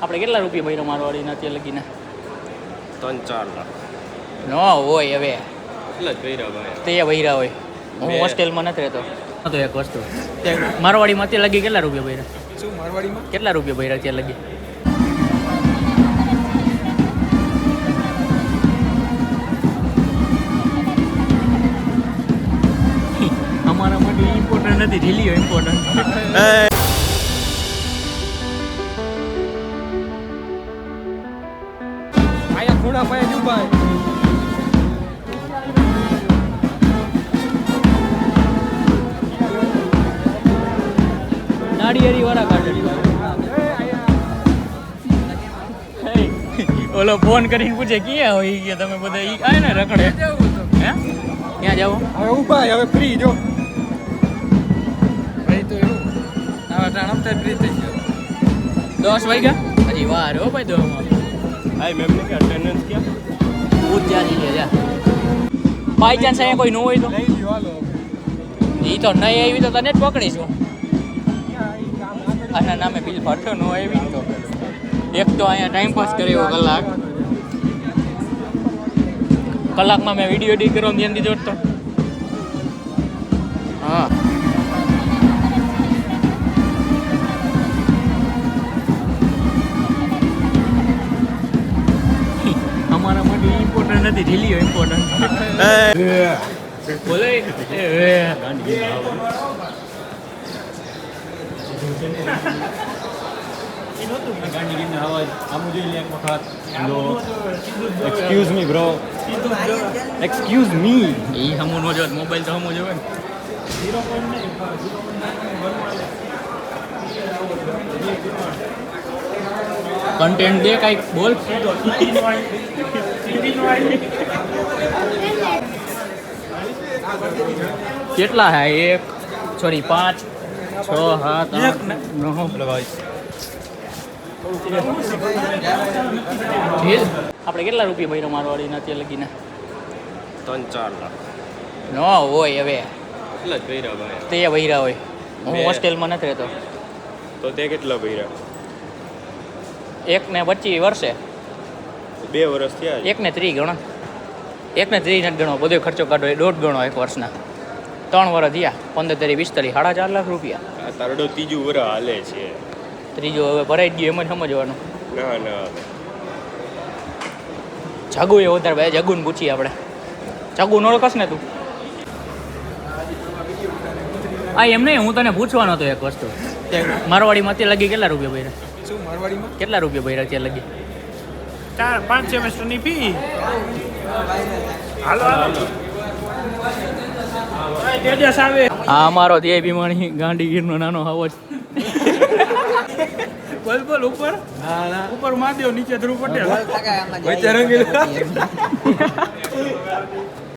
આપણે કેટલા રૂપિયા ભર્યો મારવાડીના અત્યારે લગીને? 3-4 લાખ. ન હોય હવે એટલા જ ભર્યા ભાઈ. તે ભર્યા હોય. હું હોસ્ટેલમાં નથી રહેતો. તો એક વસ્તુ મારવાડીમાં અત્યારે લગી કેટલા રૂપિયા ભર્યા? શું મારવાડીમાં કેટલા રૂપિયા ભર્યા અત્યારે લગી? અમારા માટે ઇમ્પોર્ટન્ટ નથી, ઢીલી હોય ઇમ્પોર્ટન્ટ. આયા થોડા પાયા ઉભા નાળિયેરી વાળા કાઢે. ઓલો ફોન કરીને પૂછે ક્યાં હોય કે તમે બધા ઈ આય ને રખડે. હે ક્યાં જાવ? હવે ઉભા હવે ફ્રી જો ભાઈ તો એવું આવા ટાણમ થાય ફ્રી થઈ ગયો 10 વાગ્યા હજી વાર હો ભાઈ. 10 હાય મેમ ને કે અટેન્ડન્સ ક્યાં? પૂછ જા જા. બાય ચાન્સ અહીંયા કોઈ ન હોય તો લઈ લ્યો હાલો ઈ તો નહીં આવી તો તને જ પકડીશું. આના નામે બિલ ભરતો ન આવી તો એક તો અહીંયા ટાઈમ પાસ કર્યો કલાકમાં મેં વિડીયો એડિટ કરવાનું ધ્યાન દીધો તો. હા અમારા માટે ઇમ્પોર્ટન્ટ નથી, ઢીલી હોય ઇમ્પોર્ટન્ટ. બોલે excuse me bro. Excuse me. એ હમું નો જોત, મોબાઈલ તો હમું જોવે ને. કન્ટેન્ટ દે કાંઈક બોલ. કેટલા હે? 1 સોરી 5 6 7 8 9. આપણે કેટલા રૂપિયા ભર્યો મારવાડીના અત્યારે લગીને? 3-4 લાખ. ન હોય હવે એટલા જ ભર્યા ભાઈ. તે ભર્યા હોય. હું હોસ્ટેલમાં નથી રહેતો. તો તે કેટલા ભર્યા? 1 ને 25 વર્ષે. 2 વર્ષ થયા. 1 ને 30 ગણો. 1 ને 30 નથી ગણો, બધો ખર્ચો કાઢો એ 1.5 ગણો 1 વર્ષના. 3 વર્ષ થયા 15 તારીખ 20 તારીખ 4.5 લાખ રૂપિયા. આ તારડો ત્રીજું વરસ હાલે છે. ત્રીજો હવે ભરાઈ જ ગયું એમ જ સમજવાનું. ના ના જાગુ એ વધારે ભાઈ, જાગુને પૂછીએ આપણે. જાગુ નો ઓળખસ ને તું? આ એમ નહીં, હું તને પૂછવાનો હતો એક વસ્તુ. મારવાડીમાં અત્યારે લગી કેટલા રૂપિયા ભર્યા? શું મારવાડીમાં કેટલા રૂપિયા ભર્યા અત્યારે લગી? 4-5 સેમેસ્ટરની ફી હાલો હાલો તેજસ આવે. આ અમારો ધ્યેય ભીમાણી ગાંધીગીરનો નાનો હાવો છે. બોલ બોલ ઉપર ઉપર મહાદેવ નીચે ધ્રુવ પટેલ વચ્ચે રંગીલા